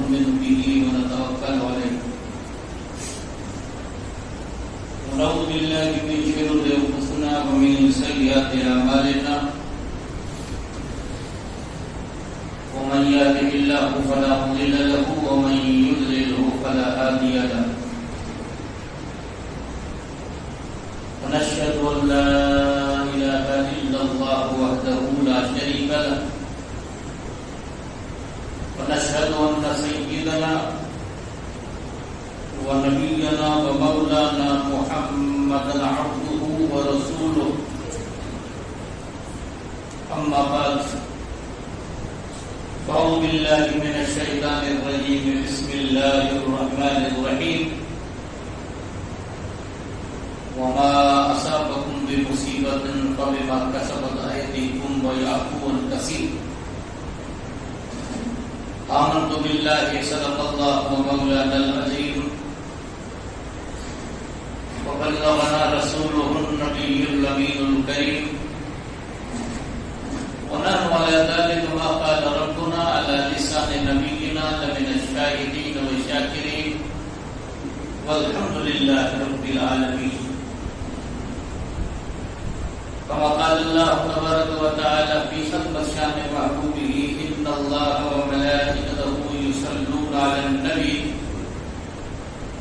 ونؤمن به ونتوكل عليه ونعوذ بالله من شرور أنفسنا ومن سيئات أعمالنا ومن يهده الله فلا مضل له ومن يضلله فلا هادي له ونشهد أن لا إله إلا الله وحده لا شريك له ونشهد أن سيدنا ونبينا ومولانا محمدا عبده ورسوله أما بعد فأعوذ بالله من الشيطان الرجيم بسم الله الرحمن الرحيم وما أصابكم بمصيبة فبما كسبت أيديكم ويعفو عن كثير آمنت بالله صدق الله ومولانا العظيم وبلغنا رسوله النبي الأمين الكريم ونحن على ذلك ما قال ربنا على لسان نبينا لمن الشاهدين والشاكرين والحمد لله رب العالمين كما قال الله تبارك وتعالى في خلق شان محبوبه إن الله وملائكته يصلون على النبي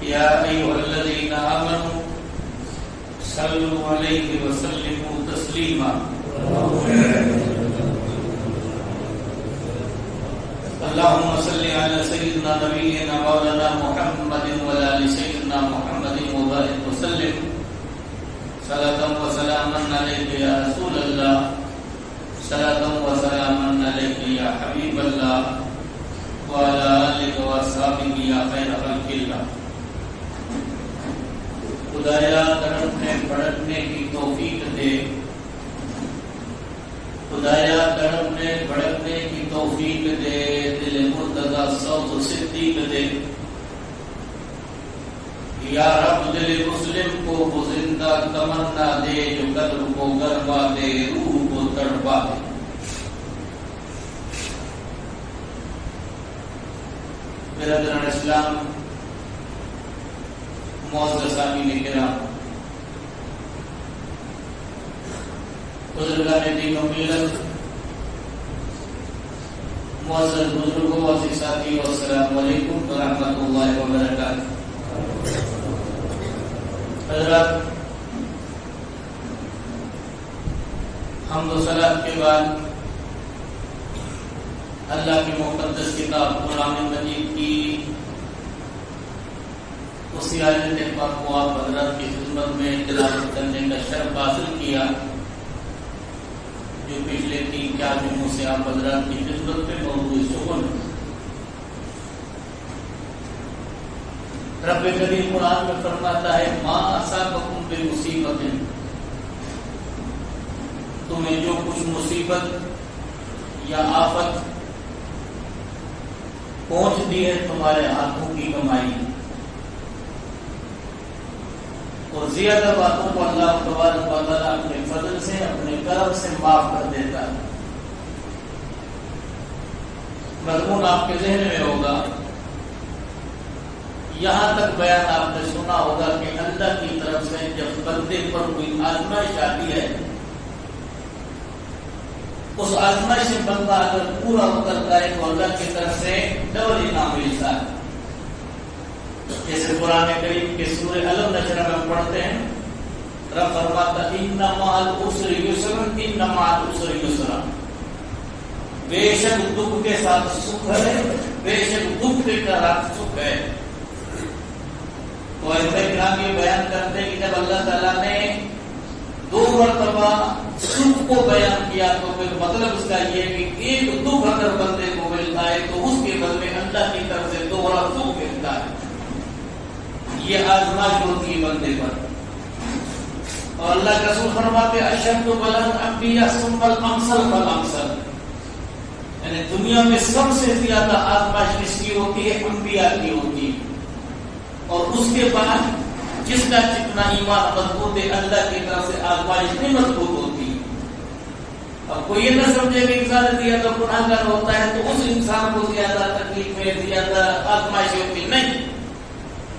يا أيها الذين آمنوا صلوا عليه وسلموا تسليما اللهم صل على سيدنا نبينا مولانا محمد وعلى آل سيدنا محمد وبارك وسلم صلاة وسلاما عليك يا رسول الله صلاة وسلاما عليك يا حبيب الله وعلى آلك وأصحابك يا خير خلق الله خدایا تڑپنے بھڑکنے کی توفیق دے خدایا تڑپنے بھڑکنے کی توفیق دے دل مرتضی صوت صدیق دے یا رب دل مسلم کو وہ زندہ تمنا دے جو قلب کو گرما دے روح کو تڑپا دے برادران اسلام معزز سامعین کرام بزرگان دین و ملت معزز بزرگوں عزیز ساتھیو السلام علیکم ورحمۃ اللہ وبرکاتہ حضرات حمد و صلاۃ کے بعد اللہ کی مقدس کتاب قرآن مجید کی اسی آیت پاک کو آپ حضرات کی خدمت میں تلاوت کرنے کا شرف حاصل کیا جو پچھلے 3-4 دنوں سے آپ حضرات کی خدمت میں موضوع سخن رب کریم قرآن میں فرماتا ہے ما اصابکم بمصیبت تمہیں جو کچھ مصیبت یا آفت پہنچتی ہے تمہارے ہاتھوں کی کمائی اور زیادہ باتوں کو اللہ تبارک و تعالیٰ اپنے فضل سے اپنے کرم سے معاف کر دیتا ہے مضمون آپ کے ذہن میں ہوگا یہاں تک بیان آپ نے سنا ہوگا کہ اللہ کی طرف سے جب بندے پر کوئی آزمائش آتی ہے اس آزمائش سے بندہ اگر پورا اترتا ہے تو اللہ کی طرف سے ڈبل انعام ملتا ہے جیسے قرآن کریم کے سورہ الم نشرہ میں پڑھتے ہیں رب فرماتا ان مع العسر یسرا ان مع العسر یسرا بے شک دکھ کے ساتھ سکھ ہے بے شک دکھ کے ساتھ سکھ ہے تو ایسے کرام یہ بیان کرتے ہیں کہ جب اللہ تعالیٰ نے 2 مرتبہ سکھ کو بیان کیا تو پھر مطلب اس کا یہ کہ ایک دکھ اگر بندے کو ملتا ہے تو اس کے بدلے اللہ کی طرف سے 2 بڑا سکھ ملتا ہے یہ آزمائش ہوتی ہے بندے پر اور اللہ کے رسول فرماتے اشد بلاء الانبیاء ثم الامثل فالامثل یعنی دنیا میں سب سے زیادہ آزمائش کس کی ہوتی ہے انبیاء کی ہوتی ہے اور اس کے بعد جس کا جتنا ایمان مضبوط ہے اللہ کی طرف سے آزمائش نہیں مضبوط ہوتی اب کوئی یہ نہ سمجھے کہ انسان زیادہ گناہ گار ہوتا ہے تو اس انسان کو زیادہ تکلیف میں زیادہ آزمائش ہوتی نہیں.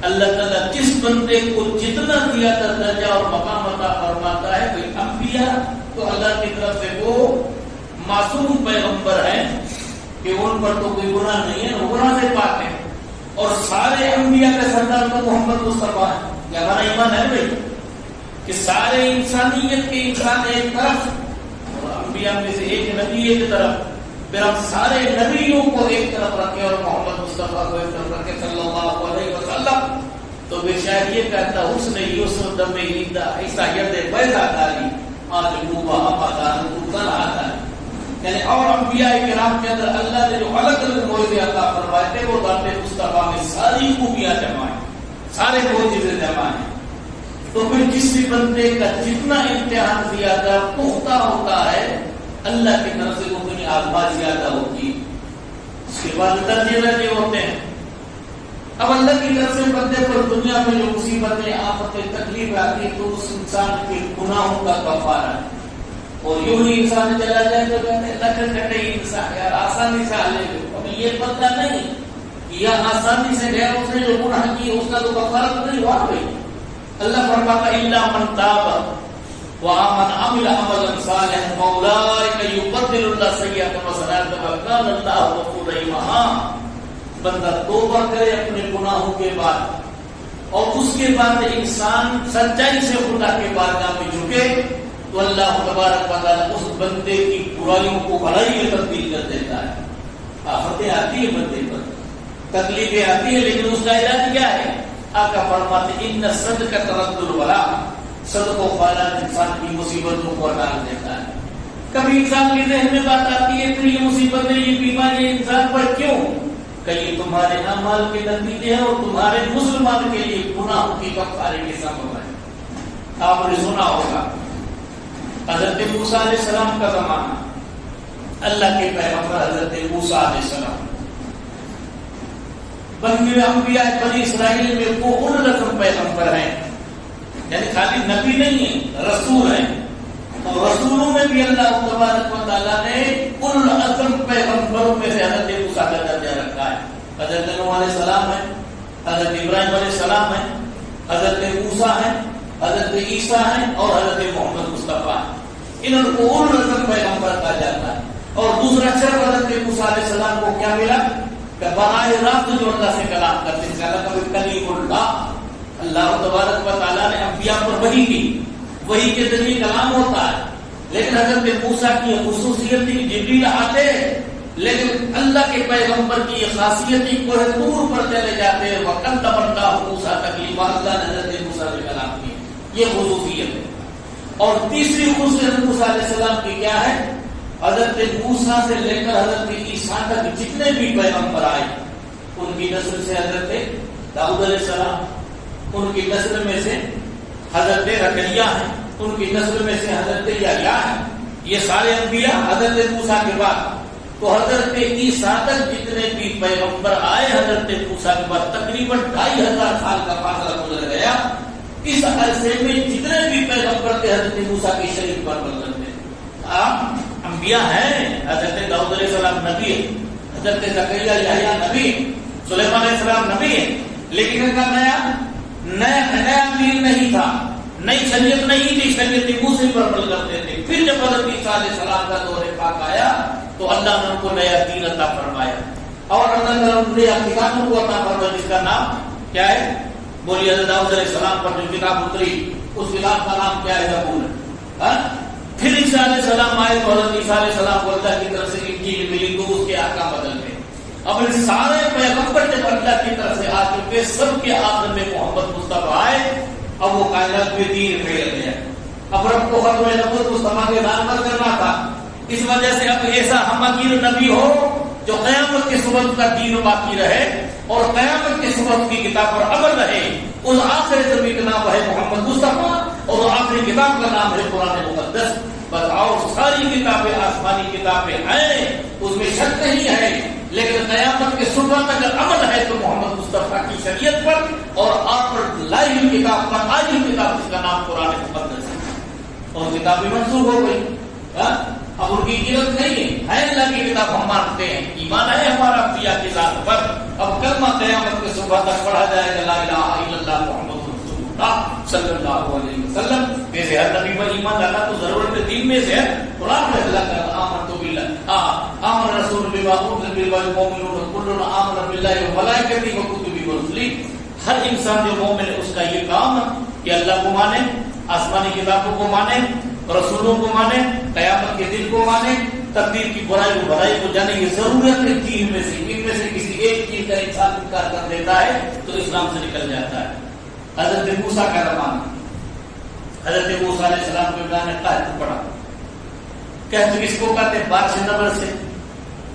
اللہ تعالیٰ جس بندے کو جتنا زیادہ درجہ اور مقام عطا فرماتا ہے کوئی انبیاء تو اللہ کی طرف سے وہ معصوم پیغمبر ہیں کہ ان پر تو کوئی گناہ نہیں ہے، وہ گناہ سے پاک ہے. اور سارے انبیاء کا سردار تو محمد مصطفیٰ ہے. یہ ہمارا ایمان ہے بھائی کہ سارے انسانیت کے انسان ایک طرف اور انبیاء میں سے ایک نبی ایک طرف، پھر ہم سارے نبیوں کو ایک طرف رکھے اور محمد مصطفیٰ کو ایک طرف رکھے صلی اللہ علیہ وسلم. تو بے شاید یہ کہتا حسن یوسف دم ہیدا ایسا ید پیدا داری آج موبا آبادان اتنا آتا ہے. یعنی اور انبیاء کرام کے اندر اللہ نے جو الگ الگ معجزے عطا فرمائے تھے وہ ذات مصطفیٰ میں ساری خوبیاں جمع ہیں، سارے معجزے جمع ہیں. تو پھر جس بھی بندے کا جتنا امتحان زیادہ پختہ ہوتا ہے اللہ کی طرف سے اتنی آزمائش زیادہ ہوتی ہے. اس کے بعد درجے درجے ہوتے ہیں. اب اللہ کی طرف سے بندے پر دنیا میں جو مصیبتیں آفتیں تکلیف آتی ہے تو اس انسان کے گناہوں کا کفارہ ہے. اور یوں ہی انسان چلا جائے تو کہتے ہیں لکھن کٹے انسان یار آسانی سے لے لو. اب یہ پتہ نہیں یا آسانی سے گیا اس نے جو گناہ کی اس کا تو کفارہ تو نہیں ہوا بھائی. اللہ فرماتا الا من تاب وآمن عمل عملا صالحا فاولئک یبدل اللہ سیئاتهم حسنات وکان اللہ غفورا رحیما. بندہ توبہ کرے اپنے گناہوں کے بعد اور اس کے بعد انسان سچائی سے خدا کے بارگاہ میں جھکے تو اللہ تبارک و تعالی اس بندے کی برائیوں کو بھلائی میں تبدیل کر دیتا ہے. آفتیں آتی ہیں بندے پر، تکلیفیں آتی ہیں، لیکن اس کا علاج کیا ہے؟ آقا فرماتے ان صدقہ ترد البلاء، صدقہ و خیرات انسان کی مصیبتوں کو ہٹا دیتا ہے. کبھی انسان کے ذہن میں بات آتی ہے پھر یہ مصیبتیں یہ بیماری انسان پر کیوں؟ کہ یہ تمہارے اعمال کے نتیجے ہیں اور تمہارے مسلمان کے لیے گناہوں کی کفارے کے سبب ہے. آپ نے سنا ہوگا حضرت موسیٰ علیہ السلام کا زمانہ، اللہ کے پیغمبر حضرت موسیٰ علیہ السلام بنی انبیاء بنی اسرائیل میں وہ ان رقم پیغمبر ہیں، یعنی خالی نبی نہیں ہے، رسول ہیں. اور رسولوں میں بھی اللہ تبارک و تعالیٰ نے ان اعظم پیغمبروں میں سے حضرت موسیٰ کا درجہ رکھا ہے. حضرت نوح علیہ السلام ہے، حضرت ابراہیم علیہ السلام ہے، حضرت موسیٰ ہے، حضرت عیسیٰ ہیں اور حضرت محمد مصطفیٰ ہیں. ان کو ان اعظم پیغمبر کہا جاتا ہے. اور دوسرا شرف حضرت موسیٰ علیہ السلام کو کیا ملا کہ براہ راست جو اللہ سے کلام کرتے ہیں، کبھی کلیم اللہ، اللہ تبارک و تعالیٰ نے انبیاء پر وحی کی، وحی کے ذریعے کلام ہوتا ہے. لیکن حضرت موسیٰ کی خصوصیت تھی جبریل آتے لیکن اللہ کے پیغمبر کی یہ خاصیت ہی کوہ طور پر چلے جاتے ہیں. وَكَلَّمَ اللَّهُ مُوسَىٰ تَكْلِيمًا، اللہ نے حضرت موسیٰ سے کلام کی، یہ خصوصیت ہے. اور تیسری خصوصیت موسیٰ علیہ السلام کی کیا ہے؟ حضرت موسیٰ سے لے کر حضرت عیسیٰ تک جتنے بھی پیغمبر آئے ان کی نسل سے حضرت داؤد علیہ السلام، ان کی نسل میں سے حضرت زکریا ہیں، ان کی نسل میں سے حضرت یحییٰ ہیں. یہ سارے انبیاء حضرت موسیٰ کے بعد. تو حضرت عیسیٰ تک جتنے بھی پیغمبر آئے حضرت موسیٰ کے بعد تقریباً 2500 سال کا فاصلہ گزر گیا. اس عرصے میں جتنے بھی پیغمبر تھے حضرت موسیٰ کی شریف پر بدلتے تھے. آپ انبیاء ہیں، حضرت داؤد علیہ السلام نبی ہے، حضرت زکریا یحییٰ نبی، سلیمان علیہ السلام نبی ہے، لیکن ان کا نیا دین نہیں تھا، نئی شریعت نہیں تھی، شریعت موسیٰ پر عمل کرتے تھے. پھر جب حضرت عیسیٰ علیہ السلام کا دور پاک آیا تو اللہ نے ان کو نیا دین عطا فرمایا اور اللہ نے ان نیا کتاب کو عطا فرمایا جس کا نام کیا ہے؟ بولیے. حضرت داؤد علیہ السلام پر جو کتاب اتری اس کتاب کا نام کیا ہے؟ زبور ہے. پھر عیسیٰ علیہ السلام آئے تو حضرت عیسیٰ علیہ السلام کو اللہ کی طرف سے انجیل ملی تو اس کے احکام بدل گئے. اب ان سارے پیغمبر جب اللہ کی طرف سے آ چکے سب کے آخر میں محمد مصطفیٰ آئے. اب وہ کائنات میں دین پھیل گیا. اب رب کو ختم نبوت مصطفیٰ کے نام پر کرنا تھا، اس وجہ سے اب ایسا ہمگیر نبی ہو جو قیامت کے صبح کا دین باقی رہے اور قیامت کے صبح کی کتاب پر عمل رہے. اس آخری نبی کا نام ہے محمد مصطفیٰ اور آخری کتاب کا نام ہے قرآن مقدس. بس اور ساری کتابیں آسمانی کتابیں ہیں، اس میں شک نہیں ہے، لیکن قیامت کے صبح تک اگر عمل ہے تو محمد مصطفیٰ کی شریعت پر اور آپ پر لائی ہوئی کتاب پر آئی ہوئی کتاب جس کا نام قرآن مقدس ہے. اور کتابیں منسوخ ہو گئی. اب ان کی قیمت نہیں ہے اللہ کی کتاب ہم مانتے ہیں، ایمان ہے ہمارا انبیاء کی ذات پر. اب کلمہ قیامت کے صبح تک پڑھا جائے گا لا الہ الا اللہ محمد رسول اللہ صلی اللہ علیہ وسلم. ویسے ہر نبی پر ایمان لانا تو ضرورت دین میں سے ہے. قرآن میں اللہ کا آمنت باللہ آمن رسول بما انزل والمؤمنون كل آمن بالله وملائکته وكتبه ورسله. ہر انسان جو مومن ہے اس کا یہ کام ہے کہ اللہ کو مانے، آسمانی کتابوں کو مانے، رسولوں کو مانے، قیامت کے دن کو مانے، تقدیر کی برائی کو بھلائی کو جانے. یہ ضرورت ہے تین میں سے، ان میں سے کسی ایک چیز کا انسان انکار کر دیتا ہے تو اسلام سے نکل جاتا ہے. حضرت موسیٰ کا رمان، حضرت موسیٰ علیہ السلام کو اللہ نے قحط پڑھا. قحط کس کو کہتے ہیں؟ بارش نبر سے.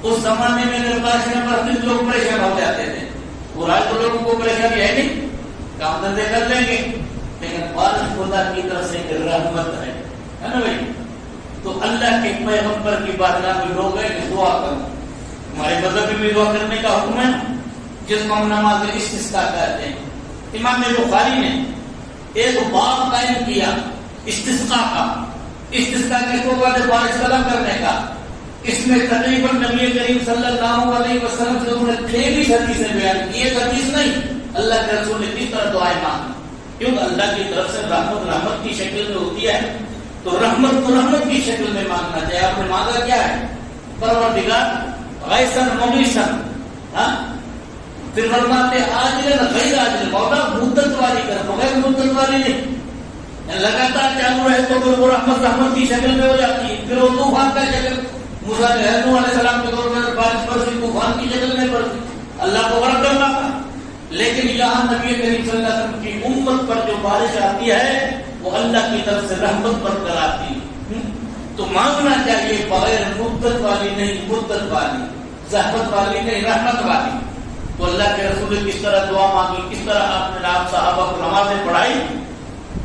اس زمانے میں اگر بارش نبر سے لوگ پریشان ہو جاتے تھے. برائے تو لوگوں کو پریشانی ہے نہیں، کام دھندے کر لیں گے، لیکن بارش خدا کی طرف سے ایک رحمت ہے نا بھائی. تو اللہ کے پیغمبر کی بارگاہ میں لوگ ہیں کہ دعا کرو. ہمارے مذہب میں دعا کرنے کا حکم ہے جس کو ہم نماز استسقاء کہتے ہیں. امام بخاری نے ایک باب قائم کیا استسقاء کا. استسقاء کس کو کہتے ہیں؟ بارش طلب کرنے کا. اس میں تقریباً نبی کریم صلی اللہ علیہ وسلم سے انہوں نے 23 حدیثیں بیان کی. ایک حدیث نہیں، اللہ کے رسول نے کس طرح دعائیں مانگی. کیونکہ اللہ کی طرف سے رحمت کی شکل میں ہوتی ہے تو رحمت کی شکل میں مانگنا چاہیے. آپ نے مانگا کیا ہے؟ پروردگار غیثن مغیثن. پھر فرماتے عاجلن غیر عاجل، مولا مدت والی کر، بغیر مدت والی نہیں. لگاتار چالو رہے تو پھر وہ رحمت کی شکل میں ہو جاتی ہے. پھر وہ طوفان کا شکل، موسیٰ علیہ السلام کے دور میں بارش برسی، طوفان کی شکل میں برسی، اللہ کو غرق کرنا تھا. لیکن یہاں نبی کریم صلی اللہ علیہ وسلم کی امت پر جو بارش آتی ہے وہ اللہ کی طرف سے رحمت بن کر آتی ہے. تو مانگنا چاہیے بغیر مدت والی نہیں، مدت والی، زحمت والی نہیں، رحمت والی. تو اللہ کے رسول نے کس طرح دعا مانگی، کس طرح آپ نے آپ صحابہ کو نمازیں پڑھائی.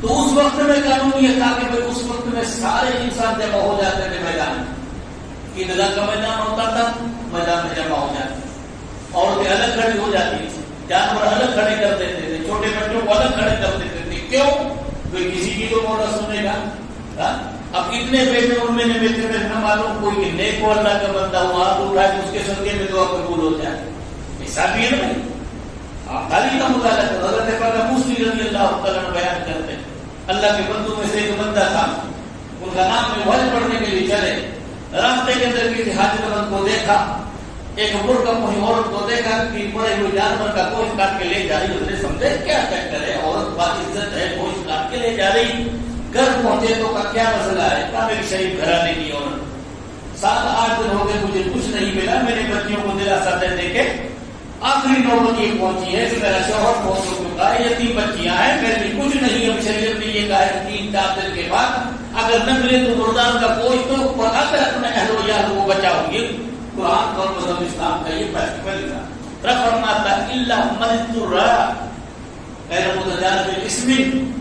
تو اس وقت میں قانون یہ تھا کہ اس وقت میں سارے انسان جمع ہو جاتے تھے میدان میں. عیدگاہ کا میدان ہوتا تھا، میدان میں جمع ہو جاتے، عورتیں الگ کھڑی ہو جاتی تھی، جانور الگ کھڑے کر دیتے تھے، چھوٹے بچوں کو الگ کھڑے کر دیتے تھے. کیوں؟ کوئی کسی کی تو مولا سنے گا. اب اتنے بیٹے ان میں نے نہ معلوم کوئی کہ نیک و اللہ کا بندہ ہوا ہاتھ اٹھائے تو اس کے صدقے میں دعا قبول ہو جائے. ایسا بھی ہے نا بھائی. آپ خالی کا مطالعہ کرو. حضرت پاک موسی رضی اللہ تعالیٰ بیان کرتے ہیں اللہ کے بندوں میں سے ایک بندہ تھا، ان کا نام میں وحج پڑھنے کے لیے چلے. راستے کے اندر کسی حاجت مند کو دیکھا، ایک برقع پوش عورت کو دیکھا کہ بڑے ہوئے جانور کا گوشت کاٹ کے لے جا رہی. اس نے سمجھے کیا چکر ہے، عورت بات عزت ہے، گوشت کاٹ کے لے جا رہی. گھر پہنچے تو کا کیا مسئلہ ہے؟ کہا میری شریف گھرانے کی عورت، 7-8 دن ہو گئے مجھے کچھ نہیں ملا، میرے بچیوں کو دلاسا دے کے آخری نوبت یہ پہنچی ہے کہ میرا شوہر بہت ہو چکا ہے، یہ 3 بچیاں ہیں، میرے لیے کچھ نہیں. اب شریعت نے یہ کہا ہے 3-4 دن کے بعد اگر نہ ملے تو مردار کا گوشت تو پکا کر اپنے اہل و عیال کو بچاؤ گے. قرآن اور مذہب اسلام کا یہ پرسپل تھا. رب فرماتا الا من اضطر غیر متجانف اسم،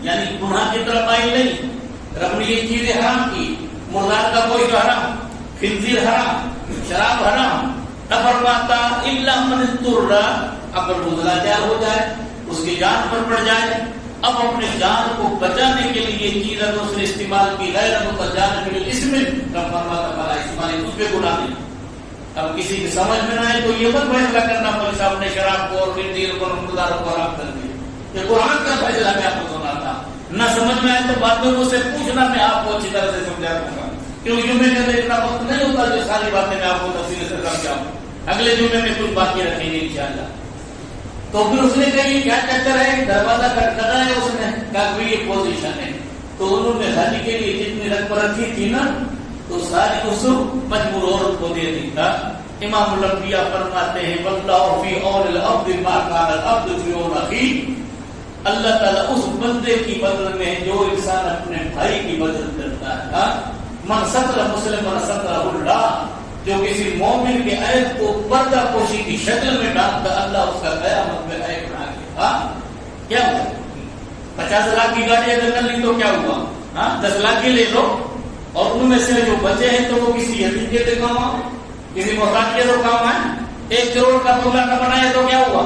یعنی گناہ کی طرف مائل نہیں. رب نے یہ چیزیں حرام کی، مردار کا گوشت حرام، خنزیر حرام، شراب حرام. رب فرماتا الا من اضطر، اگر وہ لاچار ہو جائے، اس کی جان پر پڑ جائے. اب اپنے جان کو بچانے کے لیے یہ چیز اگر اس نے استعمال کی غیر متجانف اسم، رب فرماتا بڑا استعمال اس پہ گناہ نہیں. اب کسی کی سمجھ میں نہ آئے تو یہ مت فیصلہ کرنا پڑے صاحب نے شراب کو اور خنزیر کو اور مرداروں کو حرام کر دیا. یہ قرآن کا فیصلہ میں آپ کو سناتا. نہ سمجھ میں آئے تو بعد میں مجھ سے پوچھنا، میں آپ کو اچھی طرح سے سمجھا دوں گا. کیونکہ جمعے کے اندر اتنا وقت نہیں ہوتا جو ساری باتیں میں آپ کو تفصیل سے سمجھاؤں. اگلے جمعے میں کچھ باقی رکھیں گے انشاءاللہ. تو پھر اس نے کہا یہ کیا چکر ہے، دروازہ کھٹکھٹایا ہے. اس نے کہا کہ یہ پوزیشن ہے. تو انہوں نے حج کے لیے جتنی رقم رکھی تھی نا تو ساری اس مجبور عورت کو دے دی تھا. امام الانبیاء فرماتے ہیں واللہ فی اول العبد ما کان العبد فی اول اخیہ. اللہ تعالیٰ اس بندے کی مدد میں جو انسان اپنے بھائی کی مدد کرتا ہے. من ستر مسلم من سترہ اللہ، جو کسی مومن کے عیب کو پردہ پوشی کی شکل میں ڈالتا اللہ اس کا قیامت میں عیب بنا کے. کیا ہوا؟ 50 لاکھ کی گاڑی اگر کر لی تو کیا ہوا؟ 10 لاکھ کی لے لو اور ان میں سے جو بچے ہیں تو وہ کسی یتیم کے کام آئے، کسی محتاج کے تو کام آئے. 1 کروڑ کا بنگلہ نہ بنایا تو کیا ہوا؟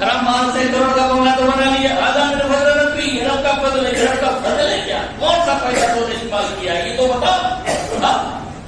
حرام مال سے 1 کروڑ کا بنگلہ تو بنا لیا. آدھا میرے فضل رکھتی رب کا فضل ہے، رب کا فضل ہے. کیا کون سا پیسہ تو نے استعمال کیا یہ تو بتاؤ.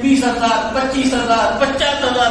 20,000, 25,000, 50,000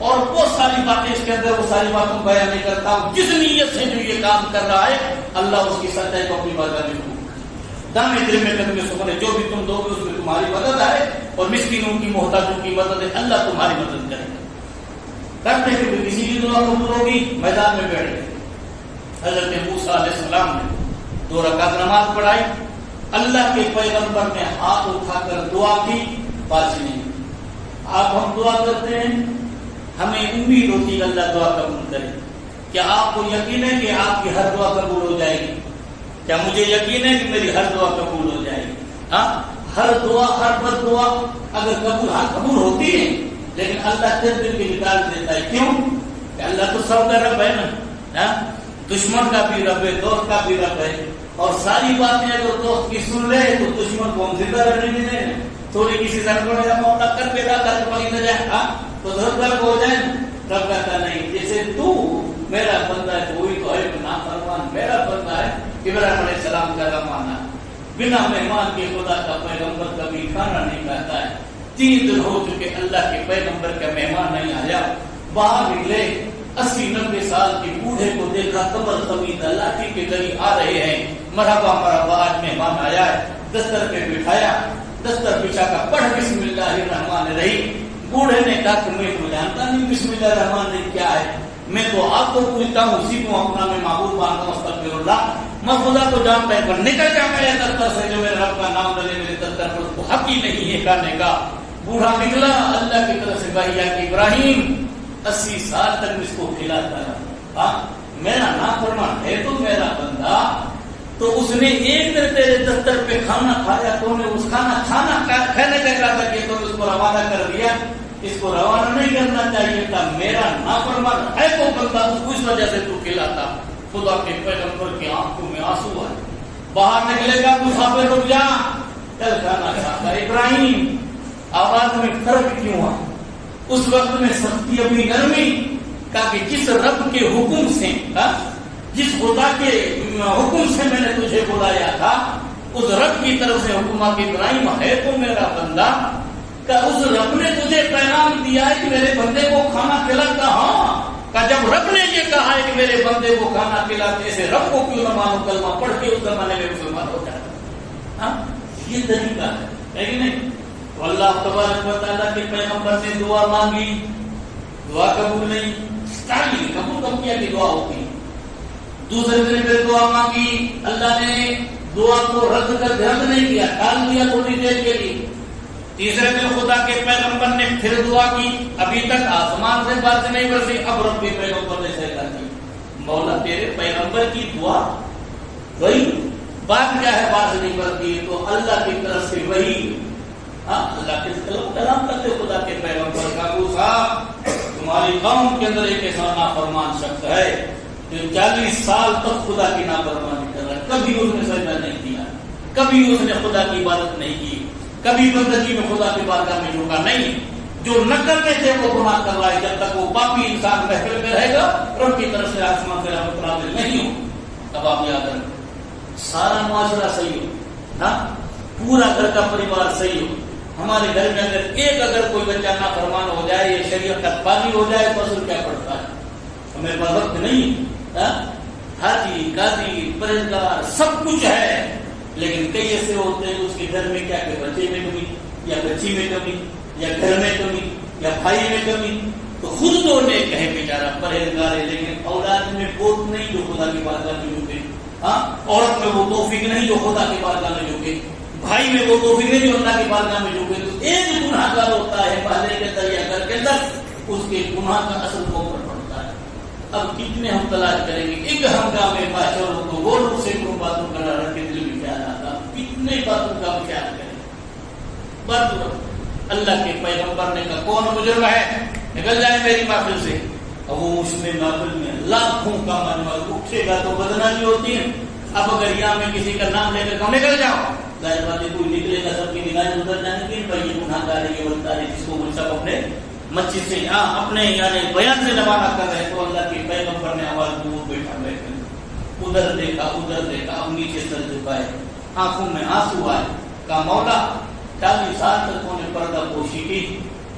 اور بہت ساری باتیں اس کے اندر، وہ ساری باتوں کو بیان نہیں کرتا ہوں. جس نیت سے جو یہ کام کر رہا ہے اللہ اس کی سچائی کو اپنی بارگاہ میں قبول کرے. دامے دل میں قدم سکون ہے، جو بھی تم دو گے اس میں تمہاری مدد ہے، اور مسکینوں کی محتاجوں کی مدد ہے، اللہ تمہاری مدد کرے گا. کرتے ہوئے کسی کی دعا قبول ہوگی. میدان میں بیٹھ گئے. حضرت موسیٰ علیہ السلام نے 2 رکعت نماز پڑھائی. اللہ کے پیغمبر نے ہاتھ اٹھا کر دعا کی، بات نہیں. آپ ہم دعا کرتے ہیں، ہمیں امید ہوتی ہے اللہ دعا قبول کرے. کیا آپ کو یقین ہے کہ آپ کی ہر دعا قبول ہو جائے گی؟ کیا مجھے یقین ہے کہ میری ہر دعا قبول ہو جائے گی؟ ہاں، ہر دعا، ہر بد دعا اگر قبول ہوتی ہے، لیکن اللہ پھر دل کے نکال دیتا ہے. کیوں؟ کہ اللہ تو سب کا رب ہے نا. دشمن کا بھی رب ہے، دوست کا بھی رب ہے. اور ساری باتیں اگر دوست کی سن لے تو دشمن کو ہم زندہ رہنے نہیں دیں. تھوڑی کسی طرح معاملہ کر کے پڑی نہ جائے تو ضرور ہو جائے. رب کہتا نہیں، جیسے تو میرا بندہ ہے تو وہی تو ہے نافرمان. میرا بندہ ہے ابراہیم علیہ السلام کا زمانہ. بنا مہمان کے خدا کا پیغمبر کبھی کھانا نہیں کھاتا ہے. 3 دن ہو چکے اللہ کے پیغمبر کا مہمان نہیں آیا. باہر نکلے، 80-90 سال کے بوڑھے کو دیکھا، کمر خمید لاٹھی کے قریب آ رہے ہیں. مرحبا مرحبا، آج مہمان آیا ہے. دستر پہ بٹھایا، دستر بچھا کا پڑھ بسم اللہ الرحمن الرحیم. بوڑھے نے کہا کہ میں تو جانتا نہیں بسم اللہ الرحمن الرحیم کیا ہے. میں تو آپ کو پوچھتا ہوں، اسی کو اپنا میں معبود مانتا ہوں. استغفر اللہ، میں خدا کو جانتا ہے، پر نکل جا میرے دفتر سے. جو میرے رب کا نام ڈلے میرے دفتر پر، تو حق ہی نہیں ہے کھانے کا. بوڑھا نکلا، اللہ کی طرف سے بھائی کہ ابراہیم 80 سال تک اس کو کھلاتا رہا. میرا نافرمان ہے تو میرا بندہ، تو اس نے ایک دن تیرے دفتر پہ کھانا کھایا، تو نے اس کھانا کھانے کا ارادہ کیا، تو اس کو روانہ کر دیا. اس کو روانہ نہیں کرنا چاہیے تھا. میرا نافرمان ہے تو بندہ، اس وجہ سے تو کھلاتا. خدا کے پیغمبر کی آنکھوں میں آنسو ہے. باہر نکلے گا، مسافر رک جا، کل کھانا کھاتا. ابراہیم آواز میں فرق کیوں ہے؟ اس وقت میں سختی ابھی نرمی کا کہ جس رب کے حکم سے، جس خدا کے حکم سے میں نے تجھے بلایا تھا، اس رب کی طرف سے حکم آ کہ ابراہیم ہے تو میرا بندہ. کہ اس رب نے تجھے پیغام دیا ہے کہ میرے بندے کو کھانا کھلاتا. ہاں، کہ جب رب نے یہ کہا ہے کہ میرے بندے کو کھانا کھلاتے، ایسے رب کو کیوں نہ مانو؟ کلمہ پڑھ کے اس زمانے میں مسلمان ہو جاتا. ہاں، یہ طریقہ ہے کہ نہیں؟ تو اللہ تبارک و تعالیٰ کے پیغمبر نے دعا مانگی، دعا قبول نہیں. قبول کب کیا کہ دعا ہوتی. دوسرے دن پھر دعا مانگی، اللہ نے دعا کو رد نہیں کیا، ٹال دیا تھوڑی دیر کے لیے. تیسرے دن خدا کے پیغمبر نے پھر دعا کی، ابھی تک آسمان سے بارش نہیں برسی. اب رب کے پیغمبر نے سیدا کی، مولا تیرے پیغمبر کی دعا وہی بات کیا ہے، بارش نہیں برتی. تو اللہ کی طرف سے وہی، اللہ کے کلام کرتے خدا کے پیغمبر کا، موسیٰ تمہاری قوم کے اندر ایک ایسا نافرمان شخص ہے جو 40 سال تک خدا کی نافرمانی کر رہا ہے. کبھی اس نے سجدہ نہیں کیا، کبھی اس نے خدا کی عبادت نہیں کی، کبھی بندگی میں خدا کی بارگاہ میں جھکا نہیں. جو نہ کرنے تھے وہ گناہ کر رہا ہے. جب تک وہ پاپی انسان محفل میں رہے گا، رب کی طرف سے آسمان سے رحمت نازل نہیں ہو. اب آپ یاد رکھیں، سارا معاشرہ صحیح ہو، پورا گھر کا پریوار صحیح ہو. ہمارے گھر میں اگر کوئی بچہ نافرمان ہو جائے، یہ شریعت کا پانی ہو جائے تو اصل کیا پڑتا ہے؟ ہمیں پاس وقت نہیں. حاجی، قاضی، پرہیزگار سب کچھ ہے، لیکن کئی ایسے ہوتے ہیں اس کے گھر میں کیا کہ بچے میں کمی، یا بچی میں کمی، یا گھر میں کمی، یا بھائی میں کمی. تو خود تو نیک ہے بیچارہ، پرہیزگار ہے، لیکن اولاد میں قوت نہیں جو خدا کی بارگاہ میں جھکے. عورت میں وہ توفیق نہیں جو خدا کی بارگاہ میں جھکے. بھائی میں وہ توفیق نہیں جو اللہ کی بارگاہ میں جھکے. تو ایک گناہ گار ہوتا ہے محلے کے اندر یا گھر کے اندر، اس کے گناہ کا اثر کو پر پڑتا ہے. اب کتنے ہم تلاش کریں گے؟ ایک ہنگامے باشور ہو تو وہ لوگ سے باتوں کا رکھ کے دل میں خیال آتا، کتنے باتوں کا خیال کریں. بات اللہ کے پیغمبر نے کہا کون مجرم ہے، نکل جائے میری محفل سے. اب وہ اس میں محفل میں لاکھوں کا مجمع اٹھے گا تو بدنامی ہوتی ہے. اب اگر یہاں میں کسی کا نام لے کر نکل جاؤ، ظاہر بات ہے کوئی نکلے گا، سب کی نگاہیں ادھر جائیں گی. بھائی یہ گناہ گار ہے، یہ بنتا ہے، جس کو سب اپنے مسجد سے اپنے یعنی بیان سے روانہ کر رہے. تو اللہ کے پیغمبر نے آواز دور بیٹھا بیٹھے ادھر دیکھا ادھر دیکھا، اب نیچے سر جھکائے، آنکھوں میں آنسو آئے. کہا مولا 40 سال تک انہوں نے پردہ پوشی کی،